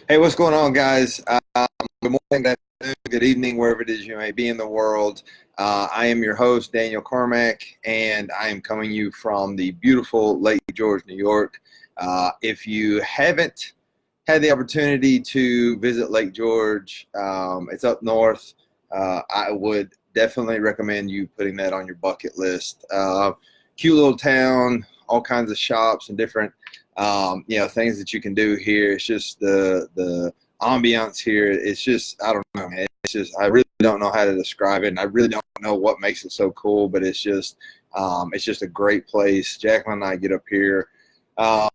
Hey, what's going on, guys? Good morning, good afternoon, good evening, wherever it is you may be in the world. I am your host, Daniel Carmack, and I am coming you from the beautiful Lake George, New York. If you haven't had the opportunity to visit Lake George, it's up north. I would definitely recommend you putting that on your bucket list. Cute little town, all kinds of shops and different things that you can do here. It's just the ambiance here. It's just, I don't know, man. It's just, I really don't know how to describe it. And I really don't know what makes it so cool, but it's just a great place. Jacqueline and I get up here, we try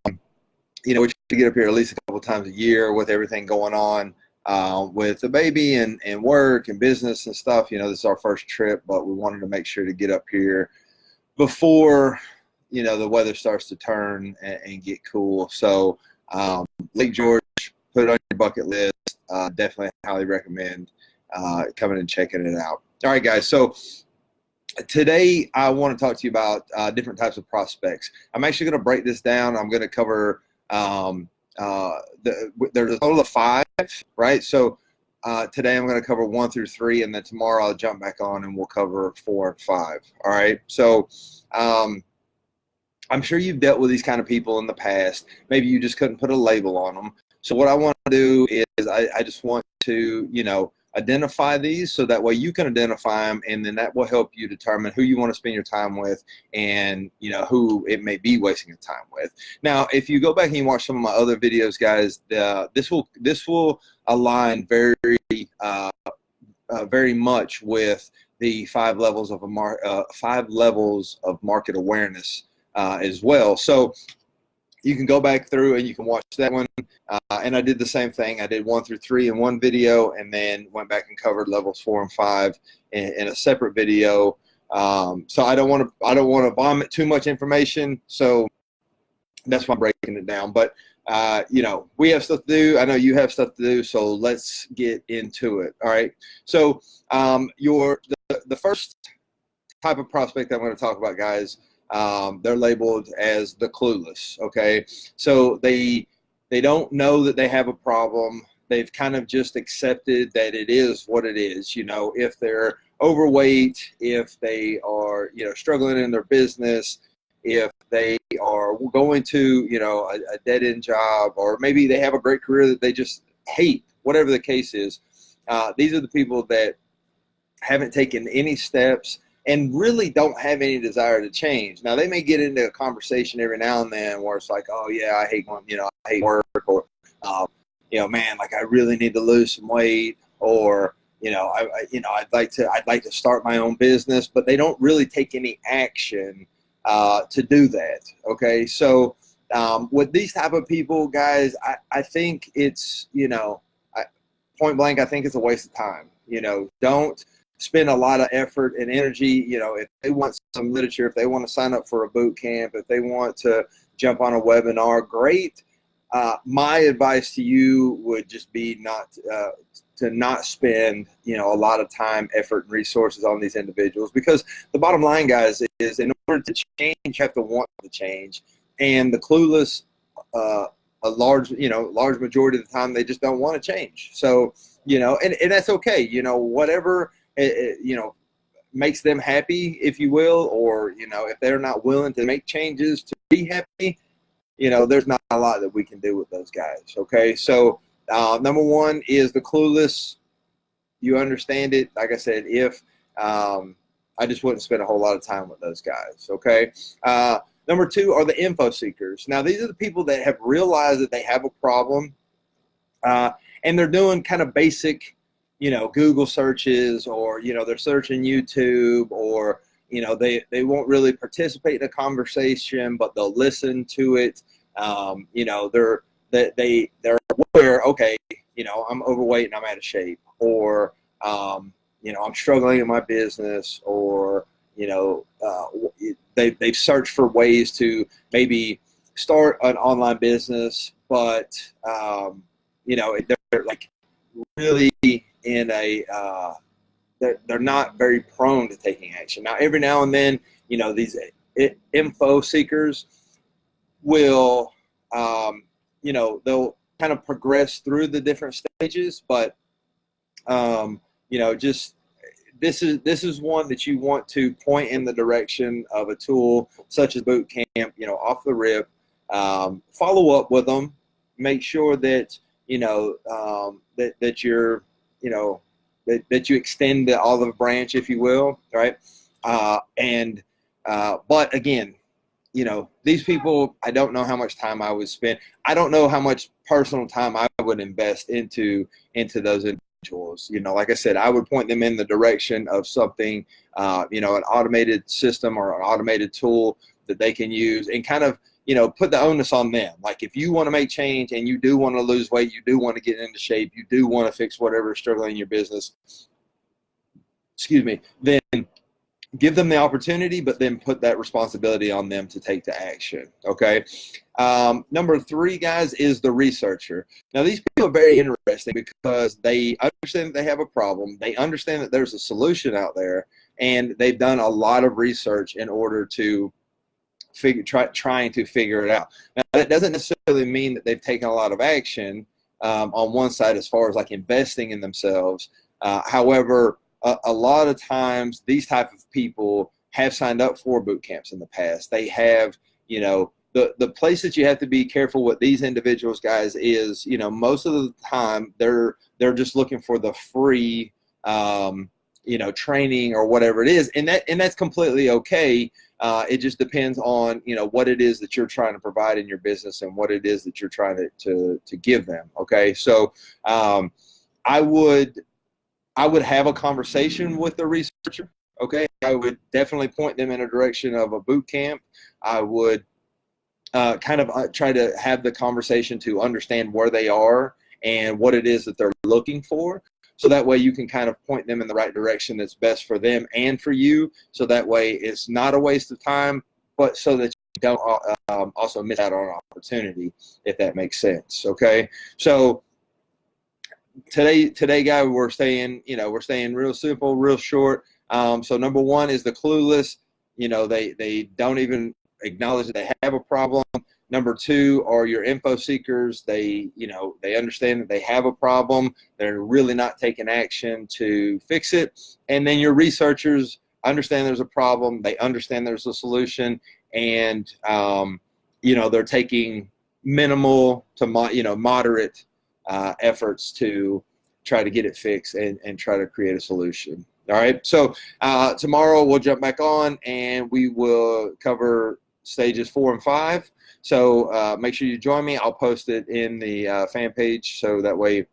to get up here at least a couple times a year with everything going on with the baby and work and business and stuff. This is our first trip, but we wanted to make sure to get up here before the weather starts to turn and get cool. So Lake George, put it on your bucket list. Definitely highly recommend coming and checking it out. All right, guys. So today I want to talk to you about different types of prospects. I'm actually going to break this down. I'm going to cover there's a total of 5, right? So today I'm going to cover 1 through 3, and then tomorrow I'll jump back on and we'll cover 4 and 5. All right. So I'm sure you've dealt with these kind of people in the past. Maybe you just couldn't put a label on them. So what I want to do is I just want to, identify these so that way you can identify them, and then that will help you determine who you want to spend your time with and, who it may be wasting your time with. Now, if you go back and you watch some of my other videos, guys, this will align very much with the 5 levels of 5 levels of market awareness as well. So you can go back through and you can watch that one. And I did the same thing. I did 1 through 3 in one video, and then went back and covered levels 4 and 5 in a separate video. So I don't want to vomit too much information. So that's why I'm breaking it down. But we have stuff to do. I know you have stuff to do. So let's get into it. All right. So the first type of prospect I'm going to talk about, guys, they're labeled as the clueless. Okay. So they don't know that they have a problem. They've kind of just accepted that it is what it is. If they're overweight, if they are, struggling in their business, if they are going to, a dead-end job, or maybe they have a great career that they just hate, whatever the case is. These are the people that haven't taken any steps and really don't have any desire to change. Now, they may get into a conversation every now and then where it's like, oh yeah, I hate I hate work, or man, like I really need to lose some weight, or I'd like to start my own business, but they don't really take any action to do that. Okay, so with these type of people, guys, I think it's point blank, I think it's a waste of time. Don't spend a lot of effort and energy. If they want some literature, if they want to sign up for a boot camp, if they want to jump on a webinar, great. My advice to you would just be to not spend a lot of time, effort, and resources on these individuals, because the bottom line, guys, is in order to change, you have to want to change. And the clueless, a large majority of the time, they just don't want to change. So and that's okay. Whatever makes them happy, if you will, or if they're not willing to make changes to be happy, there's not a lot that we can do with those guys. Okay, so number 1 is the clueless. You understand it. Like I said, if I just wouldn't spend a whole lot of time with those guys. Okay. Number 2 are the info seekers. Now, these are the people that have realized that they have a problem, and they're doing kind of basic Google searches, or they're searching YouTube, or they won't really participate in a conversation, but they'll listen to it. They're aware, okay, I'm overweight and I'm out of shape, or I'm struggling in my business, or they've searched for ways to maybe start an online business, but they're like really in a they're not very prone to taking action. Now, every now and then, these info seekers will they'll kind of progress through the different stages, but just this is one that you want to point in the direction of a tool such as boot camp, off the rip. Follow up with them, make sure that that you're that you extend the olive branch, if you will, right? But again, these people, I don't know how much time I would spend. I don't know how much personal time I would invest into those individuals. Like I said, I would point them in the direction of something, an automated system or an automated tool that they can use, and kind of, put the onus on them. Like, if you want to make change and you do want to lose weight, you do want to get into shape, you do want to fix whatever is struggling in your business, then give them the opportunity, but then put that responsibility on them to take the action. Okay. Number 3, guys, is the researcher. Now, these people are very interesting because they understand that they have a problem. They understand that there's a solution out there, and they've done a lot of research in order to trying to figure it out. Now, that doesn't necessarily mean that they've taken a lot of action on one side as far as like investing in themselves. However, a lot of times these type of people have signed up for boot camps in the past. They have, the place that you have to be careful with these individuals, guys, is, most of the time they're just looking for the free, training or whatever it is. And that's completely okay. It just depends on, what it is that you're trying to provide in your business and what it is that you're trying to give them. Okay. So, I would have a conversation with the researcher. Okay. I would definitely point them in a direction of a boot camp. I would try to have the conversation to understand where they are and what it is that they're looking for. So that way you can kind of point them in the right direction that's best for them and for you. So that way it's not a waste of time, but so that you don't also miss out on an opportunity, if that makes sense. Okay. So today, guys, we're staying real simple, real short. So number 1 is the clueless. They don't even acknowledge that they have a problem. Number 2 are your info seekers. They understand that they have a problem. They're really not taking action to fix it. And then your researchers understand there's a problem. They understand there's a solution, and they're taking minimal to moderate efforts to try to get it fixed and try to create a solution. All right. So tomorrow we'll jump back on and we will cover stages 4 and 5. So make sure you join me. I'll post it in the fan page so that way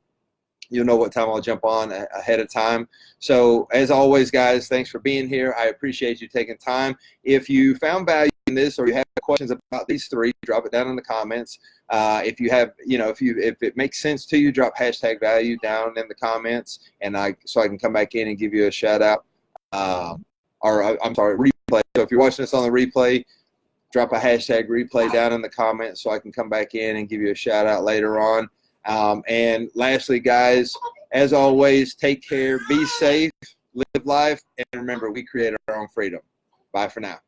you'll know what time I'll jump on ahead of time. So as always, guys, thanks for being here. I appreciate you taking time. If you found value in this or you have questions about these 3, drop it down in the comments. If you have, if it makes sense to you, drop #value down in the comments, and so I can come back in and give you a shout out. Replay. So if you're watching this on the replay, drop a #replay down in the comments so I can come back in and give you a shout out later on. And lastly, guys, as always, take care, be safe, live life, and remember, we create our own freedom. Bye for now.